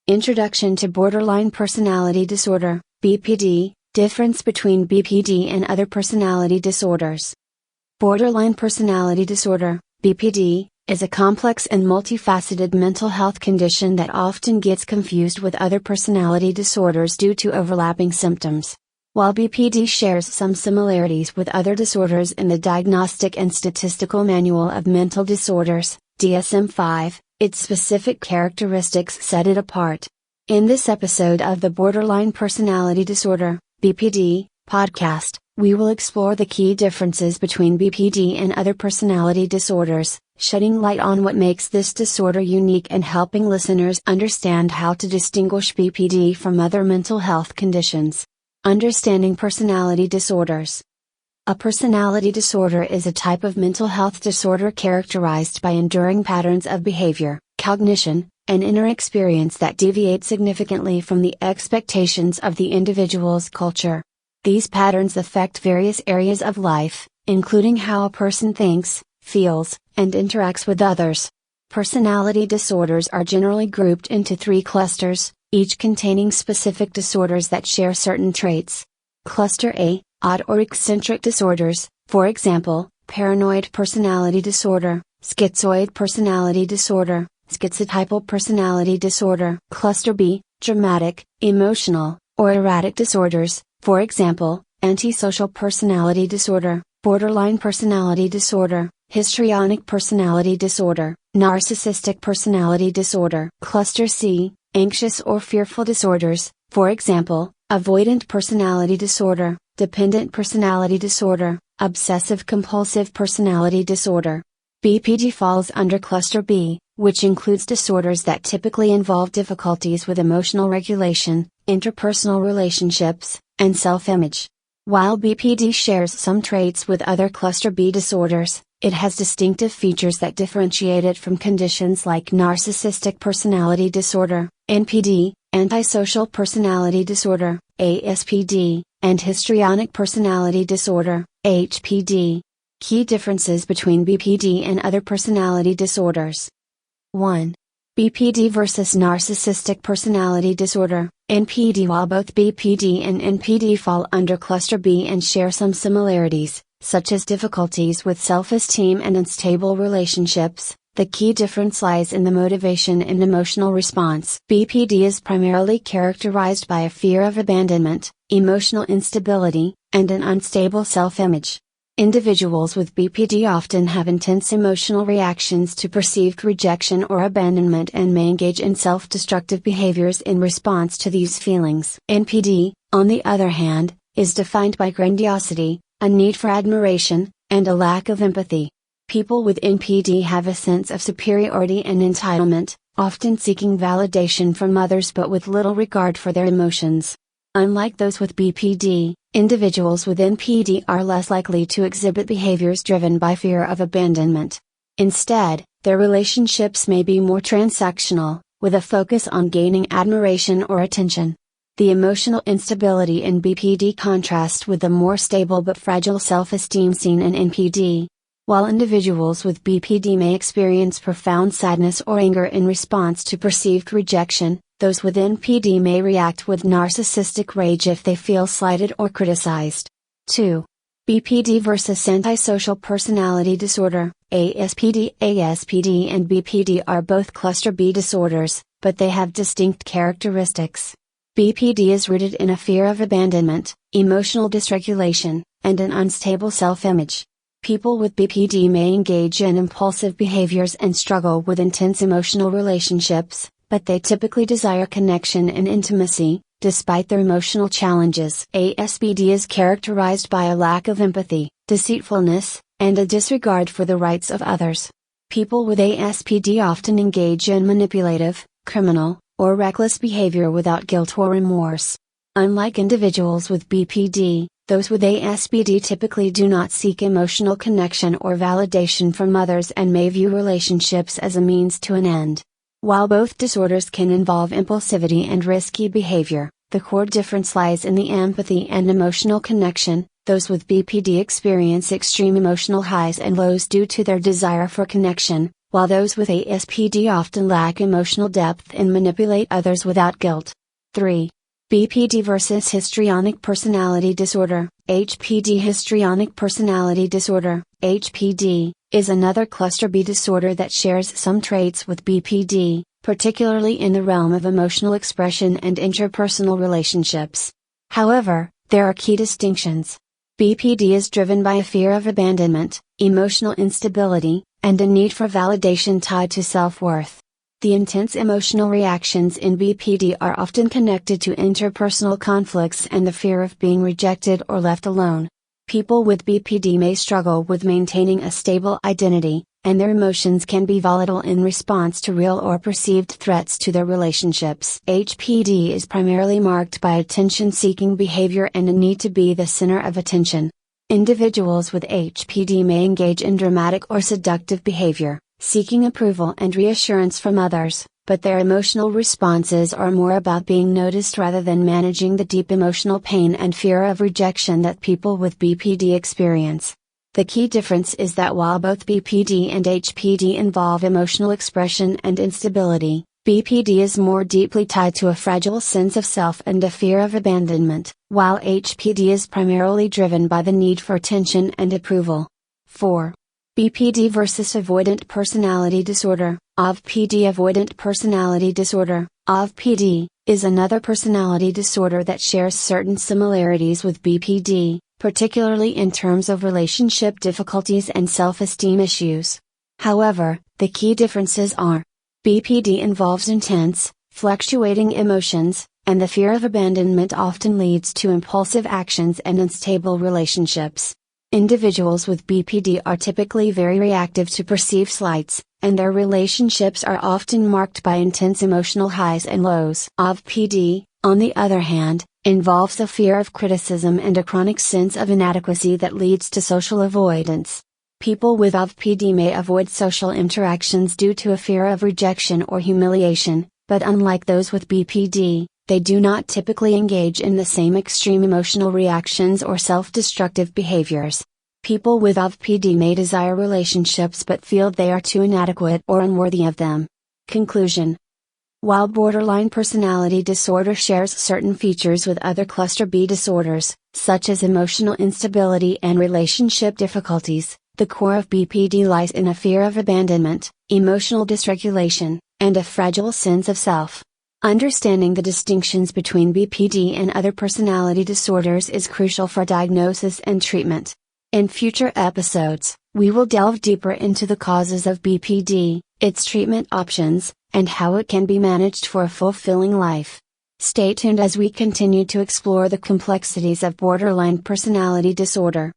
Introduction to Borderline Personality Disorder, BPD, difference between BPD and other personality disorders. Borderline Personality Disorder, BPD, is a complex and multifaceted mental health condition that often gets confused with other personality disorders due to overlapping symptoms. While BPD shares some similarities with other disorders in the Diagnostic and Statistical Manual of Mental Disorders, DSM-5, its specific characteristics set it apart. In this episode of the Borderline Personality Disorder, BPD, podcast, we will explore the key differences between BPD and other personality disorders, shedding light on what makes this disorder unique and helping listeners understand how to distinguish BPD from other mental health conditions. Understanding personality disorders. A personality disorder is a type of mental health disorder characterized by enduring patterns of behavior, cognition, and inner experience that deviate significantly from the expectations of the individual's culture. These patterns affect various areas of life, including how a person thinks, feels, and interacts with others. Personality disorders are generally grouped into 3 clusters, each containing specific disorders that share certain traits. Cluster A, odd or eccentric disorders, for example, paranoid personality disorder, schizoid personality disorder, schizotypal personality disorder. Cluster B, dramatic, emotional, or erratic disorders, for example, antisocial personality disorder, borderline personality disorder, histrionic personality disorder, narcissistic personality disorder. Cluster C, anxious or fearful disorders, for example, avoidant personality disorder, dependent personality disorder, obsessive compulsive personality disorder. BPD falls under Cluster B, which includes disorders that typically involve difficulties with emotional regulation, interpersonal relationships, and self-image. While BPD shares some traits with other Cluster B disorders, it has distinctive features that differentiate it from conditions like narcissistic personality disorder, NPD, antisocial personality disorder, ASPD, and histrionic personality disorder, HPD. Key differences between BPD and other personality disorders. 1. BPD versus narcissistic personality disorder, NPD. While both BPD and NPD fall under Cluster B and share some similarities, such as difficulties with self-esteem and unstable relationships, the key difference lies in the motivation and emotional response. BPD is primarily characterized by a fear of abandonment, emotional instability, and an unstable self-image. Individuals with BPD often have intense emotional reactions to perceived rejection or abandonment and may engage in self-destructive behaviors in response to these feelings. NPD, on the other hand, is defined by grandiosity, a need for admiration, and a lack of empathy. People with NPD have a sense of superiority and entitlement, often seeking validation from others but with little regard for their emotions. Unlike those with BPD, individuals with NPD are less likely to exhibit behaviors driven by fear of abandonment. Instead, their relationships may be more transactional, with a focus on gaining admiration or attention. The emotional instability in BPD contrasts with the more stable but fragile self-esteem seen in NPD. While individuals with BPD may experience profound sadness or anger in response to perceived rejection, those with NPD may react with narcissistic rage if they feel slighted or criticized. 2. BPD versus antisocial personality disorder, ASPD. ASPD and BPD are both Cluster B disorders, but they have distinct characteristics. BPD is rooted in a fear of abandonment, emotional dysregulation, and an unstable self-image. People with BPD may engage in impulsive behaviors and struggle with intense emotional relationships, but they typically desire connection and intimacy, despite their emotional challenges. ASPD is characterized by a lack of empathy, deceitfulness, and a disregard for the rights of others. People with ASPD often engage in manipulative, criminal, or reckless behavior without guilt or remorse. Unlike individuals with BPD, those with ASPD typically do not seek emotional connection or validation from others and may view relationships as a means to an end. While both disorders can involve impulsivity and risky behavior, the core difference lies in the empathy and emotional connection. Those with BPD experience extreme emotional highs and lows due to their desire for connection, while those with ASPD often lack emotional depth and manipulate others without guilt. 3. BPD versus histrionic personality disorder. HPD. Histrionic personality disorder, HPD, is another cluster B disorder that shares some traits with BPD, particularly in the realm of emotional expression and interpersonal relationships. However, there are key distinctions. BPD is driven by a fear of abandonment, emotional instability, and a need for validation tied to self-worth. The intense emotional reactions in BPD are often connected to interpersonal conflicts and the fear of being rejected or left alone. People with BPD may struggle with maintaining a stable identity, and their emotions can be volatile in response to real or perceived threats to their relationships. HPD is primarily marked by attention-seeking behavior and a need to be the center of attention. Individuals with HPD may engage in dramatic or seductive behavior, seeking approval and reassurance from others, but their emotional responses are more about being noticed rather than managing the deep emotional pain and fear of rejection that people with BPD experience. The key difference is that while both BPD and HPD involve emotional expression and instability, BPD is more deeply tied to a fragile sense of self and a fear of abandonment, while HPD is primarily driven by the need for attention and approval. 4. BPD versus avoidant personality disorder. AVPD. Avoidant personality disorder, AVPD, is another personality disorder that shares certain similarities with BPD, particularly in terms of relationship difficulties and self-esteem issues. However, the key differences are: BPD involves intense, fluctuating emotions, and the fear of abandonment often leads to impulsive actions and unstable relationships. Individuals with BPD are typically very reactive to perceived slights, and their relationships are often marked by intense emotional highs and lows. AVPD, on the other hand, involves a fear of criticism and a chronic sense of inadequacy that leads to social avoidance. People with AVPD may avoid social interactions due to a fear of rejection or humiliation, but unlike those with BPD, they do not typically engage in the same extreme emotional reactions or self-destructive behaviors. People with AVPD may desire relationships but feel they are too inadequate or unworthy of them. Conclusion. While borderline personality disorder shares certain features with other cluster B disorders, such as emotional instability and relationship difficulties, the core of BPD lies in a fear of abandonment, emotional dysregulation, and a fragile sense of self. Understanding the distinctions between BPD and other personality disorders is crucial for diagnosis and treatment. In future episodes, we will delve deeper into the causes of BPD, its treatment options, and how it can be managed for a fulfilling life. Stay tuned as we continue to explore the complexities of borderline personality disorder.